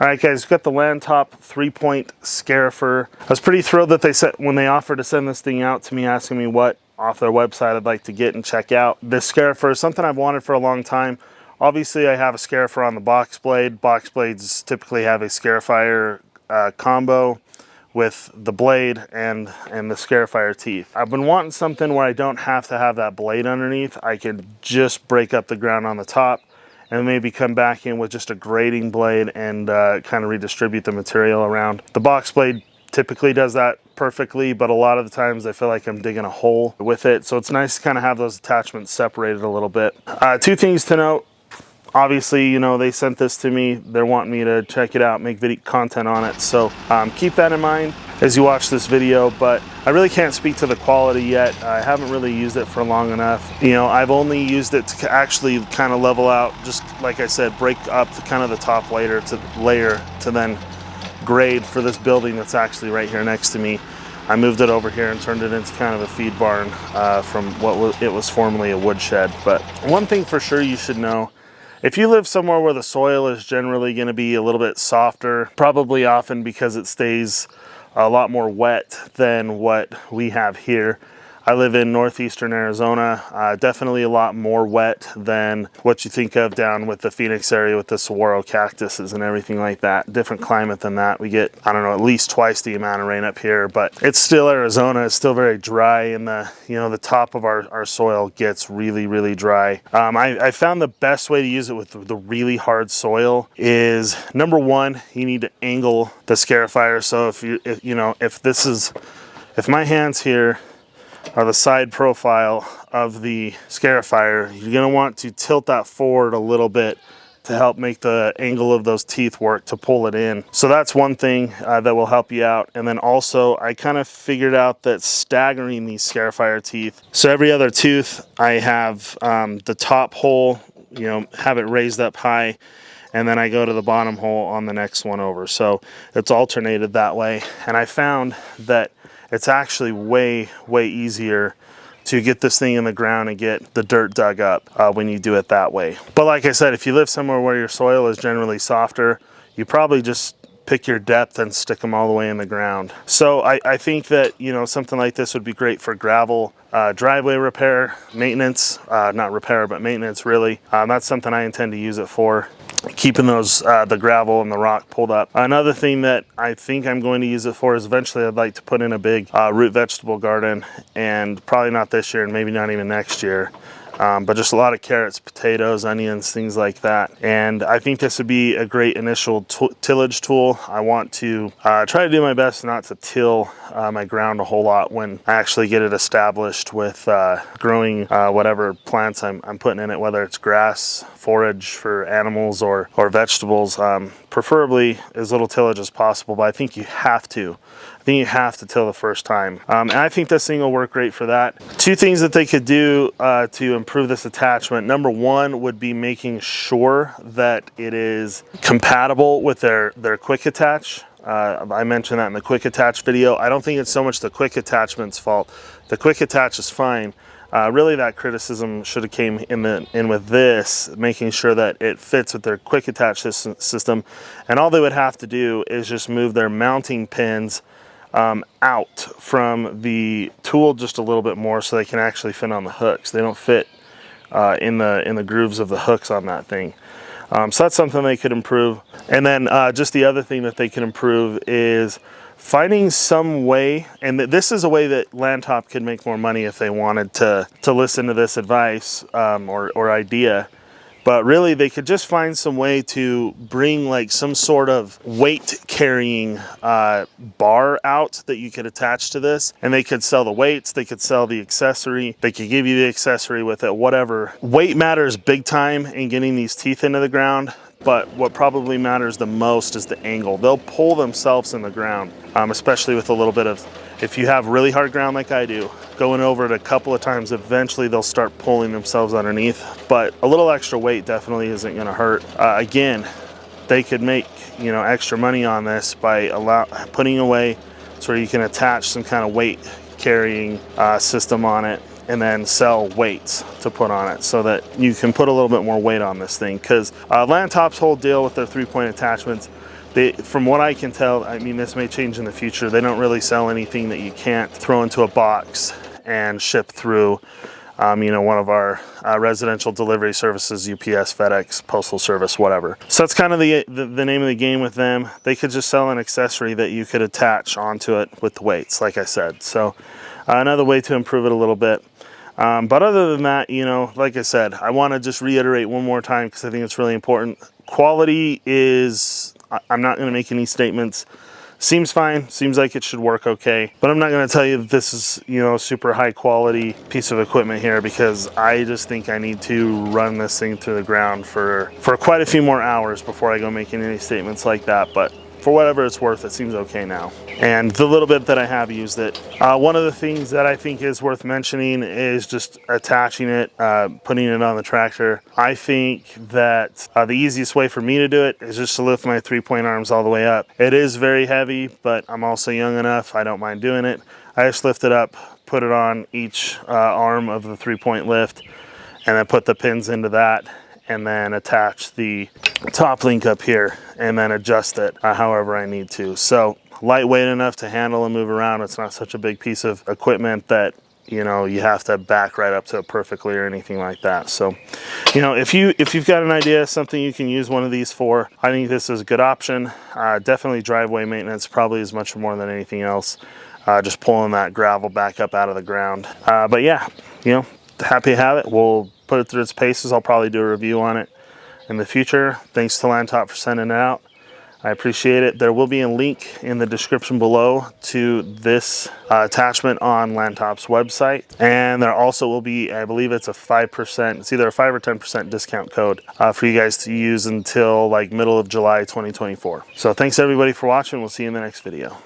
All right, guys, we've got the Landtop 3-point Scarifier. I was pretty thrilled that they said when they offered to send this thing out to me, asking me what off their website I'd like to get and check out. This Scarifier is something I've wanted for a long time. Obviously, I have a Scarifier on the box blade. Box blades typically have a Scarifier combo with the blade and the Scarifier teeth. I've been wanting something where I don't have to have that blade underneath. I can just break up the ground on the top and maybe come back in with just a grading blade and kind of redistribute the material around. The box blade typically does that perfectly, but a lot of the times I feel like I'm digging a hole with it. So it's nice to kind of have those attachments separated a little bit. Two things to note. Obviously, you know, they sent this to me. They're wanting me to check it out, make video content on it. So keep that in mind as you watch this video, but I really can't speak to the quality yet. I haven't really used it for long enough. You know, I've only used it to actually kind of level out, just like I said, break up the kind of the top layer to then grade for this building that's actually right here next to me. I moved it over here and turned it into kind of a feed barn from what it was formerly a woodshed. But one thing for sure you should know, if you live somewhere where the soil is generally going to be a little bit softer, probably often because it stays a lot more wet than what we have here. I live in northeastern Arizona, definitely a lot more wet than what you think of down with the Phoenix area with the saguaro cactuses and everything like that. Different climate than that. We get, I don't know, at least twice the amount of rain up here, but it's still Arizona. It's still very dry, and the top of our soil gets really, really dry. I found the best way to use it with the really hard soil is, number one, you need to angle the Scarifier. So if my hands here are the side profile of the Scarifier, you're going to want to tilt that forward a little bit to help make the angle of those teeth work to pull it in. So that's one thing that will help you out. And then also I kind of figured out that staggering these Scarifier teeth, so every other tooth I have the top hole, have it raised up high, and then I go to the bottom hole on the next one over. So it's alternated that way. And I found that it's actually way, way easier to get this thing in the ground and get the dirt dug up when you do it that way. But like I said, if you live somewhere where your soil is generally softer, you probably just pick your depth and stick them all the way in the ground. So I think that, something like this would be great for gravel, driveway repair, maintenance, not repair, but maintenance really. That's something I intend to use it for, keeping those the gravel and the rock pulled up. Another thing that I think I'm going to use it for is eventually I'd like to put in a big root vegetable garden, and probably not this year and maybe not even next year. But just a lot of carrots, potatoes, onions, things like that. And I think this would be a great initial tillage tool. I want to try to do my best not to till my ground a whole lot when I actually get it established with growing whatever plants I'm putting in it, whether it's grass, forage for animals, or vegetables. Preferably as little tillage as possible, but I think you have to. Till the first time. And I think this thing will work great for that. Two things that they could do to improve this attachment. Number one would be making sure that it is compatible with their quick attach. I mentioned that in the quick attach video. I don't think it's so much the quick attachment's fault. The quick attach is fine. Really, that criticism should have came in with this, making sure that it fits with their quick attach system. And all they would have to do is just move their mounting pins out from the tool just a little bit more so they can actually fit on the hooks. They don't fit in the grooves of the hooks on that thing. So that's something they could improve. And then just the other thing that they can improve is finding some way, and this is a way that Landtop could make more money if they wanted to listen to this advice or idea. But really, they could just find some way to bring like some sort of weight carrying bar out that you could attach to this, and they could sell the weights, they could sell the accessory, they could give you the accessory with it, whatever. Weight matters big time in getting these teeth into the ground, but what probably matters the most is the angle. They'll pull themselves in the ground, especially with a little bit of, if you have really hard ground like I do, going over it a couple of times, eventually they'll start pulling themselves underneath. But a little extra weight definitely isn't gonna hurt. Again, they could make extra money on this by putting away so you can attach some kind of weight carrying system on it, and then sell weights to put on it so that you can put a little bit more weight on this thing. Because Landtop's whole deal with their 3-point attachments, from what I can tell, I mean, this may change in the future, they don't really sell anything that you can't throw into a box and ship through, you know, one of our residential delivery services, UPS, FedEx, Postal Service, whatever. So that's kind of the name of the game with them. They could just sell an accessory that you could attach onto it with the weights, like I said. So another way to improve it a little bit. But other than that, you know, like I said, I want to just reiterate one more time because I think it's really important. Quality is, I'm not going to make any statements. Seems fine, seems like it should work okay, but I'm not going to tell you that this is, you know, super high quality piece of equipment here, because I just think I need to run this thing through the ground for quite a few more hours before I go making any statements like that. But for whatever it's worth, it seems okay now. And the little bit that I have used it, one of the things that I think is worth mentioning is just attaching it, putting it on the tractor. I think that the easiest way for me to do it is just to lift my 3-point arms all the way up. It is very heavy, but I'm also young enough, I don't mind doing it. I just lift it up, put it on each arm of the 3-point lift, and then put the pins into that, and then attach the top link up here, and then adjust it however I need to. So lightweight enough to handle and move around. It's not such a big piece of equipment that, you know, you have to back right up to it perfectly or anything like that. So, you know, if you've got an idea, something you can use one of these for, I think this is a good option. Definitely driveway maintenance, probably as much or more than anything else. Just pulling that gravel back up out of the ground. But yeah, you know, happy to have it. We'll put it through its paces. I'll probably do a review on it in the future. Thanks to Landtop for sending it out. I appreciate it. There will be a link in the description below to this attachment on Landtop's website. And there also will be, I believe it's a 5%, it's either a 5 or 10% discount code for you guys to use until like middle of July 2024. So thanks everybody for watching. We'll see you in the next video.